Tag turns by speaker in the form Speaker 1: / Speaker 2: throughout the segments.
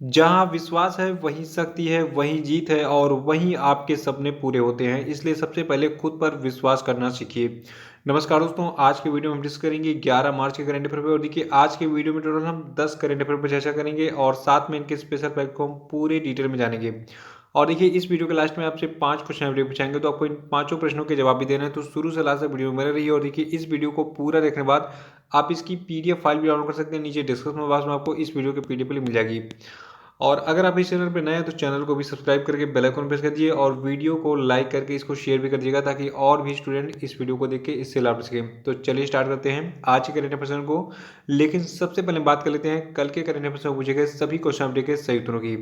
Speaker 1: जहाँ विश्वास है वहीं शक्ति है, वहीं जीत है और वहीं आपके सपने पूरे होते हैं। इसलिए सबसे पहले खुद पर विश्वास करना सीखिए। नमस्कार दोस्तों, आज के वीडियो में हम डिस्कस करेंगे 11 मार्च के करंट अफेयर पे। और देखिए, आज के वीडियो में टोटल हम 10 करंट अफेयर पर चर्चा करेंगे और साथ में इनके स्पेशल फैक्ट को हम पूरे डिटेल में जानेंगे। और देखिए, इस वीडियो के लास्ट में आपसे 5 क्वेश्चन वीडियो पूछाएंगे, तो आपको इन पांचों प्रश्नों के जवाब भी देना है। तो शुरू से लास्ट तक वीडियो में बने रहिए। और देखिए, इस वीडियो को पूरा देखने के बाद आप इसकी पीडीएफ फाइल भी डाउनलोड कर सकते हैं। नीचे डिस्क्रिप्शन बॉक्स में आपको इस वीडियो की पीडीएफ लिंक मिल जाएगी। और अगर आप इस चैनल पर नए हैं तो चैनल को भी सब्सक्राइब करके बेल आइकन प्रेस कर दीजिए और वीडियो को लाइक करके इसको शेयर भी कर दीजिएगा, ताकि और भी स्टूडेंट इस वीडियो को देख के इससे लाभ ले सकें। तो चलिए स्टार्ट करते हैं आज के करंट अफेयर को। लेकिन सबसे पहले बात कर लेते हैं कल के करंट अफेयर में पूछे गए सभी क्वेश्चन अपडेट के सही उत्तरों की।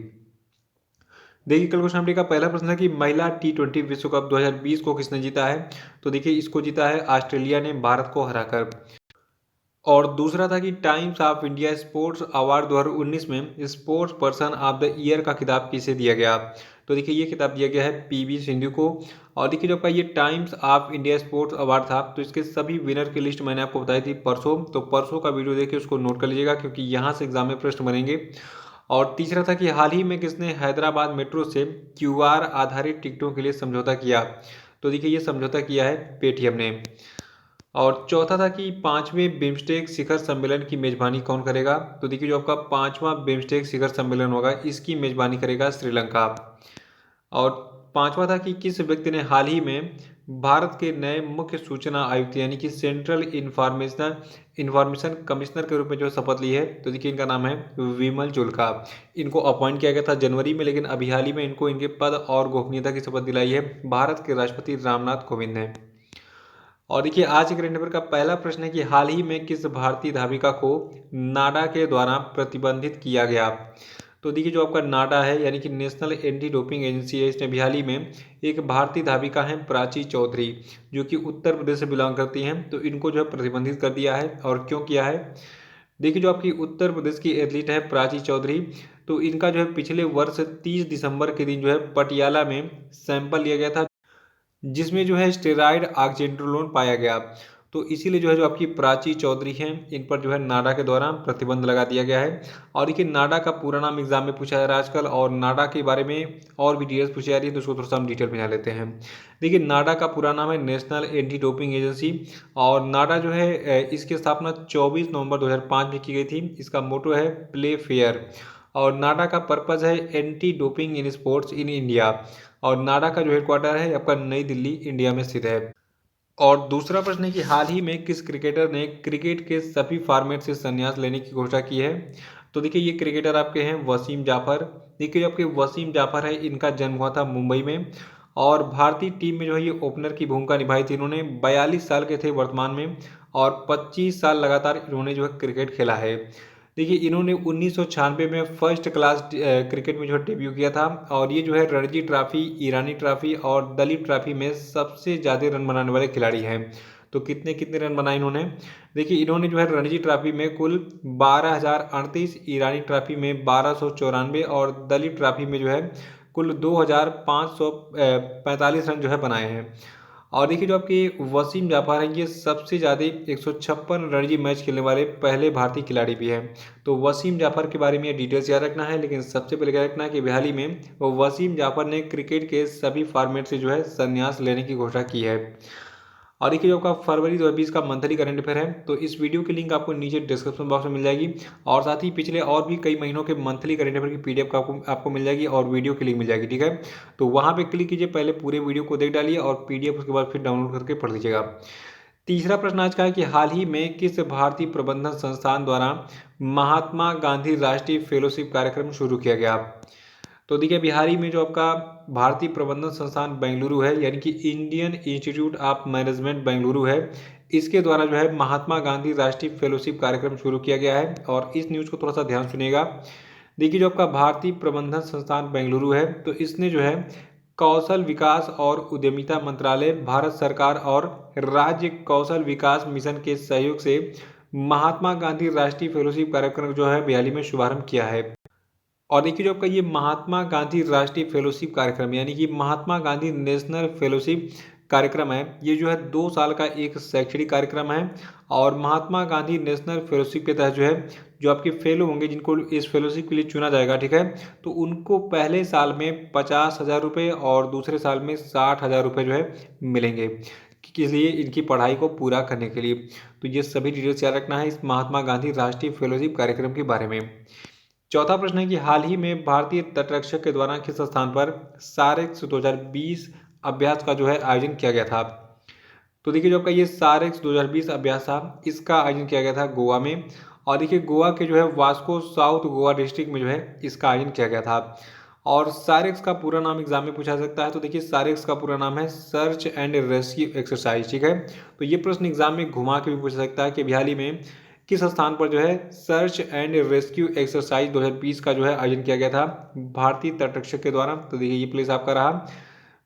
Speaker 1: देखिए, कल क्वेश्चन अपडेट का पहला प्रश्न है कि महिला टी20 विश्व कप 2020 को किसने जीता है। तो देखिए, इसको जीता है ऑस्ट्रेलिया ने भारत को हराकर। और दूसरा था कि times of India sports award 2019 में sports person of the year का खिताब किसे दिया गया। तो देखिए, ये खिताब दिया गया है पीवी सिंधु को। और देखिए, जो आपका ये times of India sports award था, तो इसके सभी विनर की लिस्ट मैंने आपको बताई थी परसों। तो परसों का वीडियो देखिए, उसको नोट कर लीजिएगा, क्योंकि यहाँ से एग्जाम में प्रश्न बनेंगे। और तीसरा था कि हाल ही में किसने हैदराबाद मेट्रो से क्यूआर आधारित टिकटों के लिए समझौता किया। तो देखिए, ये समझौता किया है पेटीएम ने। और चौथा था कि पांचवें बिम्स्टेक शिखर सम्मेलन की मेजबानी कौन करेगा। तो देखिए, जो आपका पांचवा बिम्स्टेक शिखर सम्मेलन होगा, इसकी मेजबानी करेगा श्रीलंका। और पांचवा था कि किस व्यक्ति ने हाल ही में भारत के नए मुख्य सूचना आयुक्त यानी कि सेंट्रल इंफॉर्मेशन कमिश्नर के रूप में जो शपथ ली है। तो देखिए, इनका नाम है विमल जुल्का। इनको अपॉइंट किया गया था जनवरी में, लेकिन अभी हाल ही में इनको इनके पद और गोपनीयता की शपथ दिलाई है भारत के राष्ट्रपति रामनाथ कोविंद ने। और देखिए, आज के करंट अफेयर का पहला प्रश्न है कि हाल ही में किस भारतीय धाविका को नाडा के द्वारा प्रतिबंधित किया गया। तो देखिए, जो आपका नाडा है यानी कि नेशनल एंटी डोपिंग एजेंसी है, इसने भी हाल ही में एक भारतीय धाविका है प्राची चौधरी, जो कि उत्तर प्रदेश से बिलोंग करती हैं, तो इनको जो है प्रतिबंधित कर दिया है। और क्यों किया है। देखिए, जो आपकी उत्तर प्रदेश की एथलीट है प्राची चौधरी, तो इनका जो है पिछले वर्ष 30 दिसंबर के दिन जो है पटियाला में सैंपल लिया गया था, जिसमें जो है स्टेरॉयड ऑक्जेंड्रोलोन पाया गया। तो इसीलिए जो है जो आपकी प्राची चौधरी हैं, इन पर जो है नाडा के द्वारा प्रतिबंध लगा दिया गया है। और देखिए, नाडा का पूरा नाम एग्जाम में पूछा जा रहा है आजकल, और नाडा के बारे में और भी डिटेल्स पूछी जा रही है, तो उसको थोड़ा सा हम डिटेल में जान लेते हैं। देखिए, नाडा का पूरा नाम है नेशनल एंटी डोपिंग एजेंसी। और नाडा जो है इसकी स्थापना 24 नवंबर 2005 में की गई थी। इसका मोटो है प्ले फेयर। और नाडा का पर्पज है anti doping in sports in India. और नाडा का जो हेडक्वार्टर है आपका नई दिल्ली इंडिया में स्थित है। और दूसरा प्रश्न है कि हाल ही में किस क्रिकेटर ने क्रिकेट के सभी फॉर्मेट से संन्यास लेने की घोषणा की है। तो देखिए, ये क्रिकेटर आपके हैं वसीम जाफर। देखिए, जो आपके वसीम जाफर है, इनका जन्म हुआ था मुंबई में। और भारतीय टीम में जो है ये ओपनर की भूमिका निभाई थी इन्होंने। 42 साल के थे वर्तमान में, और 25 साल लगातार इन्होंने जो है क्रिकेट खेला है। देखिए, इन्होंने 1996 में फर्स्ट क्लास क्रिकेट में जो है डेब्यू किया था। और ये जो है रणजी ट्रॉफी, ईरानी ट्रॉफी और दलीप ट्रॉफी में सबसे ज़्यादा रन बनाने वाले खिलाड़ी हैं। तो कितने कितने रन बनाए इन्होंने। देखिए, इन्होंने जो है रणजी ट्रॉफी में कुल 12,038, ईरानी ट्रॉफी में 1294 और दलीप ट्रॉफी में जो है कुल 2,545 रन जो है बनाए हैं। और देखिए, जो आपके वसीम जाफर हैं, ये सबसे ज़्यादा 156 रणजी मैच खेलने वाले पहले भारतीय खिलाड़ी भी हैं। तो वसीम जाफर के बारे में डिटेल्स याद रखना है, लेकिन सबसे पहले क्या रखना है कि हाल ही में वसीम जाफर ने क्रिकेट के सभी फॉर्मेट से जो है संन्यास लेने की घोषणा की है। और देखिए, जो आपका फरवरी 2020 का मंथली करंट अफेयर है, तो इस वीडियो की लिंक आपको नीचे डिस्क्रिप्शन बॉक्स में मिल जाएगी। और साथ ही पिछले और भी कई महीनों के मंथली करंट अफेयर की पीडीएफ का आपको मिल जाएगी, और वीडियो की लिंक मिल जाएगी। ठीक है, तो वहाँ पे क्लिक कीजिए, पहले पूरे वीडियो को देख डालिए और पीडीएफ उसके बाद फिर डाउनलोड करके पढ़ लीजिएगा। तीसरा प्रश्न आज का है कि हाल ही में किस भारतीय प्रबंधन संस्थान द्वारा महात्मा गांधी राष्ट्रीय फेलोशिप कार्यक्रम शुरू किया गया। तो देखिए, बिहारी में जो आपका भारतीय प्रबंधन संस्थान बेंगलुरु है यानी कि Indian institute of management Bengaluru है, इसके द्वारा जो है महात्मा गांधी राष्ट्रीय फेलोशिप कार्यक्रम शुरू किया गया है। और इस न्यूज़ को थोड़ा सा ध्यान सुनिएगा। देखिए, जो आपका भारतीय प्रबंधन संस्थान बेंगलुरु है, तो इसने जो है कौशल विकास और उद्यमिता मंत्रालय, भारत सरकार और राज्य कौशल विकास मिशन के सहयोग से महात्मा गांधी राष्ट्रीय फेलोशिप कार्यक्रम जो है बयाली में शुभारंभ किया है। और देखिए, जो आपका ये महात्मा गांधी राष्ट्रीय फेलोशिप कार्यक्रम यानी कि महात्मा गांधी नेशनल फेलोशिप कार्यक्रम है, ये जो है 2 साल का एक शैक्षणिक कार्यक्रम है। और महात्मा गांधी नेशनल फेलोशिप के तहत जो है जो आपके फेलो होंगे जिनको इस फेलोशिप के लिए चुना जाएगा, ठीक है, तो उनको पहले साल में 50,000 रुपये और दूसरे साल में 60,000 रुपये जो है मिलेंगे, किस लिए, इनकी पढ़ाई को पूरा करने के लिए। तो ये सभी डिटेल्स याद रखना है इस महात्मा गांधी राष्ट्रीय फेलोशिप कार्यक्रम के बारे में। चौथा प्रश्न है कि हाल ही में भारतीय तटरक्षक के द्वारा किस स्थान पर सारेक्स 2020 अभ्यास का जो है आयोजन किया गया था। तो देखिए जो आपका ये सारेक्स 2020 अभ्यास था, इसका आयोजन किया गया था गोवा में। और देखिए गोवा के जो है वास्को साउथ गोवा डिस्ट्रिक्ट में जो है इसका आयोजन किया गया था। और सारेक्स का पूरा नाम एग्जाम में पूछा सकता है। तो देखिए सारेक्स का पूरा नाम है सर्च एंड रेस्क्यू एक्सरसाइज, ठीक है। तो ये प्रश्न एग्जाम में घुमा के भी पूछ सकता है कि अभी हाल ही में किस स्थान पर जो है सर्च एंड रेस्क्यू एक्सरसाइज 2020 का जो है आयोजन किया गया था भारतीय तटरक्षक के द्वारा। तो देखिए ये प्लेस आपका रहा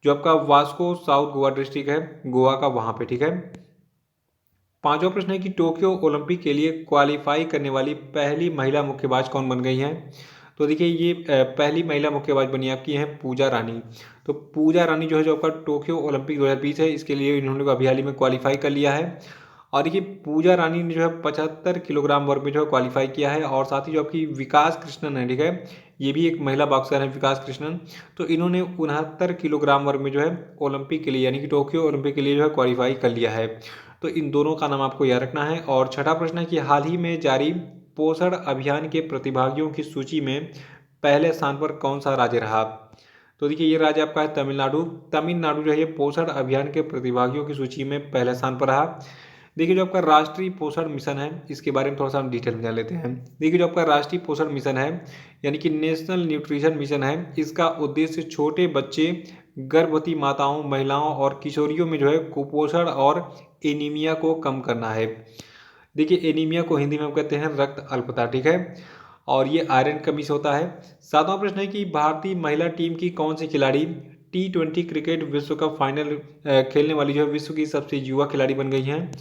Speaker 1: जो आपका वास्को साउथ गोवा डिस्ट्रिक्ट है गोवा का, वहां पे, ठीक है। पांचवा प्रश्न है कि टोक्यो ओलंपिक के लिए क्वालिफाई करने वाली पहली महिला मुक्केबाज कौन बन गई हैं। तो देखिए ये पहली महिला मुक्केबाज बनी आपकी हैं पूजा रानी। तो पूजा रानी जो है जो आपका टोक्यो ओलंपिक 2020 है इसके लिए इन्होंने अभी हाल ही में क्वालिफाई कर लिया है। और देखिए पूजा रानी ने जो है 75 किलोग्राम वर्ग में जो है क्वालिफाई किया है। और साथ ही जो आपकी विकास कृष्णन है, ठीक है, ये भी एक महिला बॉक्सर है विकास कृष्णन। तो इन्होंने 69 किलोग्राम वर्ग में जो है ओलंपिक के लिए यानी कि टोक्यो ओलंपिक के लिए जो है क्वालिफाई कर लिया है। तो इन दोनों का नाम आपको याद रखना है। और छठा प्रश्न है कि हाल ही में जारी पोषण अभियान के प्रतिभागियों की सूची में पहले स्थान पर कौन सा राज्य रहा। तो देखिए ये राज्य आपका है तमिलनाडु। तमिलनाडु जो है ये पोषण अभियान के प्रतिभागियों की सूची में पहले स्थान पर रहा। देखिए जो आपका राष्ट्रीय पोषण मिशन है इसके बारे में थोड़ा सा हम डिटेल में जान लेते हैं। देखिए जो आपका राष्ट्रीय पोषण मिशन है यानी कि नेशनल न्यूट्रिशन मिशन है, इसका उद्देश्य छोटे बच्चे, गर्भवती माताओं, महिलाओं और किशोरियों में जो है कुपोषण और एनीमिया को कम करना है। देखिए एनीमिया को हिंदी में हम कहते हैं रक्त अल्पता, ठीक है, और ये आयरन कमी से होता है। सातवां प्रश्न है कि भारतीय महिला टीम की कौन सी खिलाड़ी T20 क्रिकेट विश्व कप फाइनल खेलने वाली जो है विश्व की सबसे युवा खिलाड़ी बन गई हैं।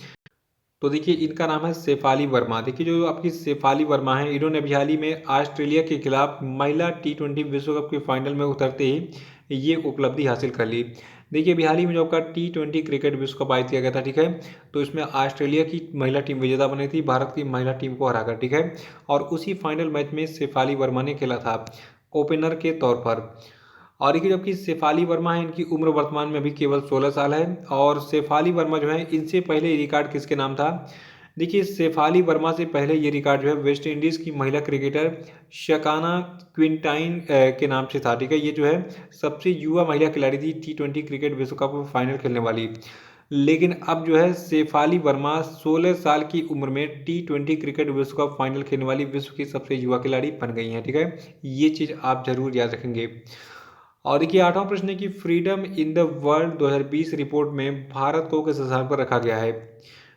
Speaker 1: तो देखिए इनका नाम है शेफाली वर्मा। देखिए जो आपकी शेफाली वर्मा है इन्होंने अभी हाल ही में ऑस्ट्रेलिया के खिलाफ महिला T20 विश्व कप के फाइनल में उतरते ही ये उपलब्धि हासिल कर ली। देखिए अभी हाल ही में जो आपका T20 क्रिकेट विश्व कप आयोजित किया गया था, ठीक है, तो इसमें ऑस्ट्रेलिया की महिला टीम विजेता बनी थी भारत की महिला टीम को हराकर, ठीक है। और उसी फाइनल मैच में शेफाली वर्मा ने खेला था ओपनर के तौर पर। और देखिए जबकि शेफाली वर्मा है इनकी उम्र वर्तमान में अभी केवल 16 साल है। और शेफाली वर्मा जो है इनसे पहले ये रिकॉर्ड किसके नाम था। देखिए शेफाली वर्मा से पहले ये रिकॉर्ड जो है वेस्ट इंडीज़ की महिला क्रिकेटर शकाना क्विंटाइन के नाम से था, ठीक है। ये जो है सबसे युवा महिला खिलाड़ी थी T20 क्रिकेट विश्व कप में फाइनल खेलने वाली। लेकिन अब जो है शेफाली वर्मा 16 साल की उम्र में T20 क्रिकेट विश्व कप फाइनल खेलने वाली विश्व की सबसे युवा खिलाड़ी बन गई हैं, ठीक है। ये चीज़ आप जरूर याद रखेंगे। और देखिए आठवां प्रश्न है कि freedom in the world 2020 report में भारत को किस स्थान पर रखा गया है।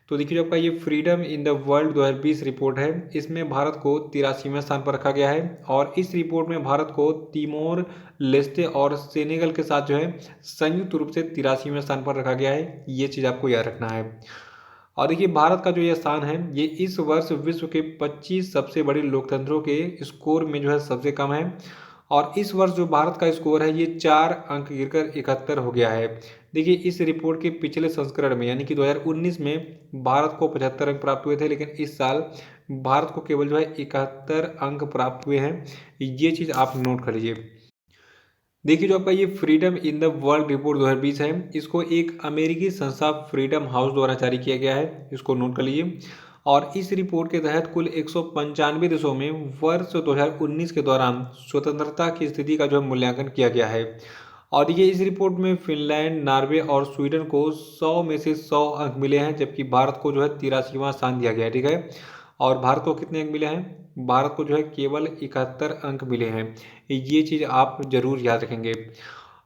Speaker 1: तो देखिए जो आपका ये freedom in the world 2020 report है इसमें भारत को 83वें स्थान पर रखा गया है। और इस रिपोर्ट में भारत को तिमोर लेस्टे और सेनेगल के साथ जो है संयुक्त रूप से 83वें स्थान पर रखा गया है। ये चीज़ आपको याद रखना है। और देखिए भारत का जो ये स्थान है ये इस वर्ष विश्व के 25 सबसे बड़े लोकतंत्रों के स्कोर में जो है सबसे कम है। और इस वर्ष जो भारत का स्कोर है ये 4 अंक गिरकर 71 हो गया है। देखिए इस रिपोर्ट के पिछले संस्करण में यानी कि 2019 में भारत को 75 अंक प्राप्त हुए थे, लेकिन इस साल भारत को केवल जो है 71 अंक प्राप्त हुए हैं। ये चीज़ आप नोट कर लीजिए। देखिए जो आपका ये freedom in the world report 2020 है इसको एक अमेरिकी संस्था फ्रीडम हाउस द्वारा जारी किया गया है, इसको नोट कर लीजिए। और इस रिपोर्ट के तहत कुल 195 देशों में वर्ष 2019 के दौरान स्वतंत्रता की स्थिति का जो मूल्यांकन किया गया है। और ये इस रिपोर्ट में फिनलैंड, नॉर्वे और स्वीडन को 100 में से 100 अंक मिले हैं, जबकि भारत को जो है 83वां स्थान दिया गया है, ठीक है। और भारत को कितने अंक मिले हैं, भारत को जो है केवल 71 अंक मिले हैं। ये चीज़ आप जरूर याद रखेंगे।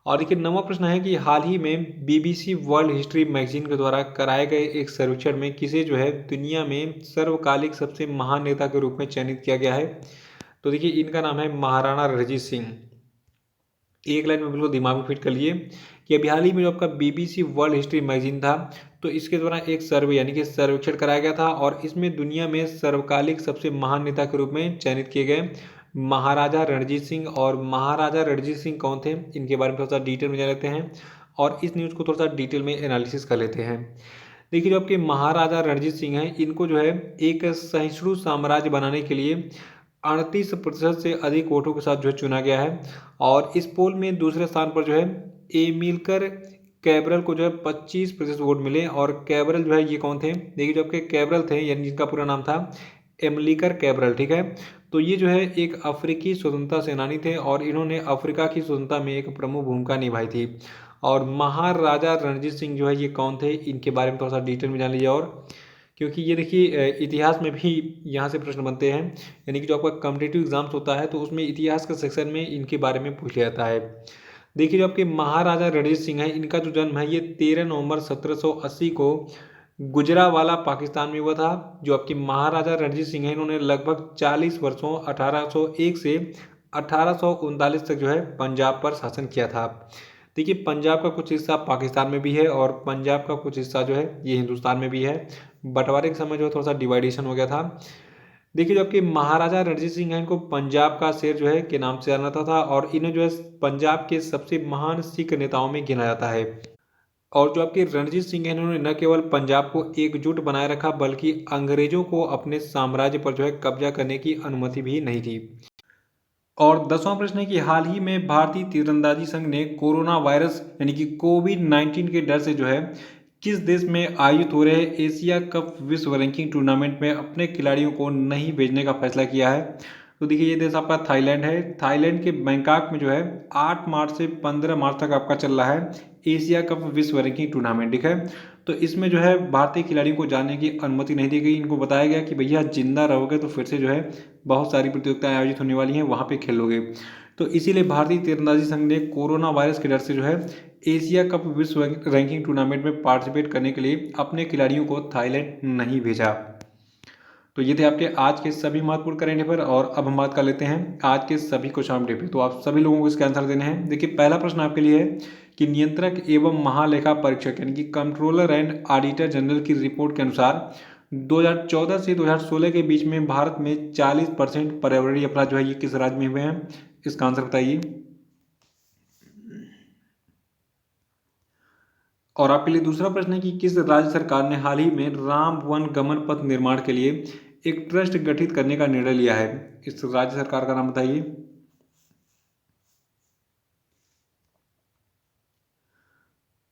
Speaker 1: और देखिए 9वां प्रश्न है कि हाल ही में BBC वर्ल्ड हिस्ट्री मैगजीन के द्वारा कराए गए एक सर्वेक्षण में किसे जो है दुनिया में सर्वकालिक सबसे महान नेता के रूप में चयनित किया गया है। तो देखिए इनका नाम है महाराणा रणजीत सिंह। एक लाइन में बिल्कुल दिमाग में फिट कर लिए कि अभी हाल ही में जो आपका BBC वर्ल्ड हिस्ट्री मैगजीन था तो इसके द्वारा एक सर्वे यानी कि सर्वेक्षण कराया गया था। और इसमें दुनिया में सर्वकालिक सबसे महान नेता के रूप में चयनित किए गए महाराजा रणजीत सिंह। और महाराजा रणजीत सिंह कौन थे इनके बारे में थोड़ा सा डिटेल में जान लेते हैं और इस न्यूज़ को थोड़ा सा डिटेल में एनालिसिस कर लेते हैं। देखिए जो आपके महाराजा रणजीत सिंह हैं, इनको जो है एक सहिष्णु साम्राज्य बनाने के लिए 38% से अधिक वोटों के साथ जो है चुना गया है। और इस पोल में दूसरे स्थान पर जो है एमिलकर कैब्रल को जो है 25% वोट मिले। और कैब्रल जो है ये कौन थे, देखिए जो आपके कैब्रल थे यानी जिनका पूरा नाम था एमलिकर कैब्रल, ठीक है। तो ये जो है एक अफ्रीकी स्वतंत्रता सेनानी थे और इन्होंने अफ्रीका की स्वतंत्रता में एक प्रमुख भूमिका निभाई थी। और महाराजा रणजीत सिंह जो है ये कौन थे, इनके बारे में थोड़ा सा डिटेल में जान लीजिए। और क्योंकि ये देखिए इतिहास में भी यहाँ से प्रश्न बनते हैं, यानी कि जो आपका कॉम्पिटिटिव एग्जाम्स होता है तो उसमें इतिहास के सेक्शन में इनके बारे में पूछ लिया जाता है। देखिए जो आपके महाराजा रणजीत सिंह है, इनका जो जन्म है ये 13 नवंबर 1780 को गुजरावाला पाकिस्तान में हुआ था। जो आपके महाराजा रणजीत सिंह है, इन्होंने लगभग 40 वर्षों 1801 से 1839 तक जो है पंजाब पर शासन किया था। देखिए पंजाब का कुछ हिस्सा पाकिस्तान में भी है और पंजाब का कुछ हिस्सा जो है ये हिंदुस्तान में भी है। बंटवारे के समय जो है थोड़ा सा डिवाइडेशन हो गया था। देखिए जो आपके महाराजा रणजीत सिंह हैं, इनको पंजाब का शेर जो है के नाम से जाना जाता था और इन्हें जो है पंजाब के सबसे महान सिख नेताओं में गिना जाता है। और जो आपके रणजीत सिंह हैं, इन्होंने न केवल पंजाब को एकजुट बनाए रखा बल्कि अंग्रेजों को अपने साम्राज्य पर जो है कब्जा करने की अनुमति भी नहीं थी। और 10वां प्रश्न है कि हाल ही में भारतीय तीरंदाजी संघ ने कोरोना वायरस यानी कि कोविड-19 के डर से जो है किस देश में आयोजित हो रहे एशिया कप विश्व रैंकिंग टूर्नामेंट में अपने खिलाड़ियों को नहीं भेजने का फैसला किया है। तो देखिए ये देश आपका थाईलैंड है। थाईलैंड के बैंकॉक में जो है 8 मार्च से 15 मार्च तक आपका चल रहा है एशिया कप विश्व रैंकिंग टूर्नामेंट, ठीक है। तो इसमें जो है भारतीय खिलाड़ियों को जाने की अनुमति नहीं दी गई। इनको बताया गया कि भैया जिंदा रहोगे तो फिर से जो है बहुत सारी प्रतियोगिताएं आयोजित होने वाली हैं, वहाँ पे खेलोगे। तो इसीलिए भारतीय तीरंदाजी संघ ने कोरोना वायरस के डर से जो है एशिया कप विश्व रैंकिंग टूर्नामेंट में पार्टिसिपेट करने के लिए अपने खिलाड़ियों को थाईलैंड नहीं भेजा। तो ये थे आपके आज के सभी महत्वपूर्ण करंट अफेयर। और अब हम बात कर लेते हैं आज के सभी क्वेश्चन पे। तो आप सभी लोगों को इसके आंसर देने हैं। देखिए पहला प्रश्न आपके लिए है कि नियंत्रक एवं महालेखा परीक्षक यानी कि कंट्रोलर एंड ऑडिटर जनरल की रिपोर्ट के अनुसार 2014 से 2016 के बीच में भारत में 40% पर्यावरणीय अपराध जो है ये किस राज्य में हुए हैं, इसका आंसर बताइए। और आपके लिए दूसरा प्रश्न है कि किस राज्य सरकार ने हाल ही में राम वन गमन पथ निर्माण के लिए एक ट्रस्ट गठित करने का निर्णय लिया है, इस राज्य सरकार का नाम बताइए।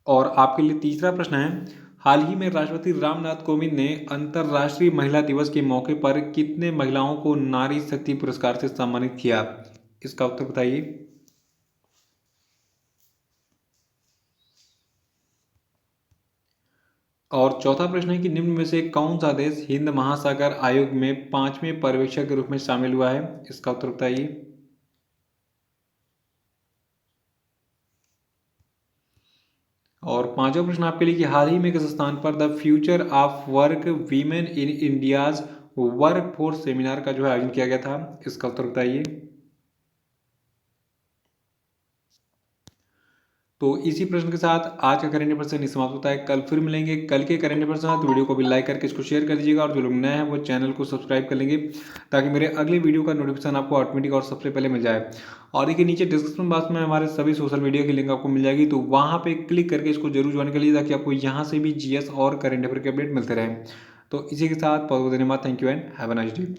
Speaker 1: और आपके लिए तीसरा प्रश्न है हाल ही में राष्ट्रपति रामनाथ कोविंद ने अंतर्राष्ट्रीय महिला दिवस के मौके पर कितने महिलाओं को नारी शक्ति पुरस्कार से सम्मानित किया, इसका उत्तर बताइए। और चौथा प्रश्न है कि निम्न में से कौन सा देश हिंद महासागर आयोग में 5वें पर्यवेक्षक के रूप में शामिल हुआ है, इसका उत्तर बताइए। और पांचवा प्रश्न आपके लिए कि हाल ही में किस स्थान पर the future of work women in India's work force seminar का जो है आयोजन किया गया था, इसका उत्तर बताइए। तो इसी प्रश्न के साथ आज का करंट अफेयर से समाप्त होता है। कल फिर मिलेंगे कल के करंट अफेयर के साथ। तो वीडियो को भी लाइक करके इसको शेयर कर दीजिएगा और जो लोग नए हैं वो चैनल को सब्सक्राइब कर लेंगे ताकि मेरे अगले वीडियो का नोटिफिकेशन आपको ऑटोमेटिक और सबसे पहले मिल जाए। और देखिए नीचे डिस्क्रिप्शन बॉक्स में हमारे सभी सोशल मीडिया की लिंक आपको मिल जाएगी, तो वहाँ पे क्लिक करके इसको जरूर ज्वाइन कर लीजिए ताकि आपको यहाँ से भी जीएस और करंट अफेयर के अपडेट मिलते रहे। तो इसी के साथ बहुत बहुत धन्यवाद। Thank you and have a nice day.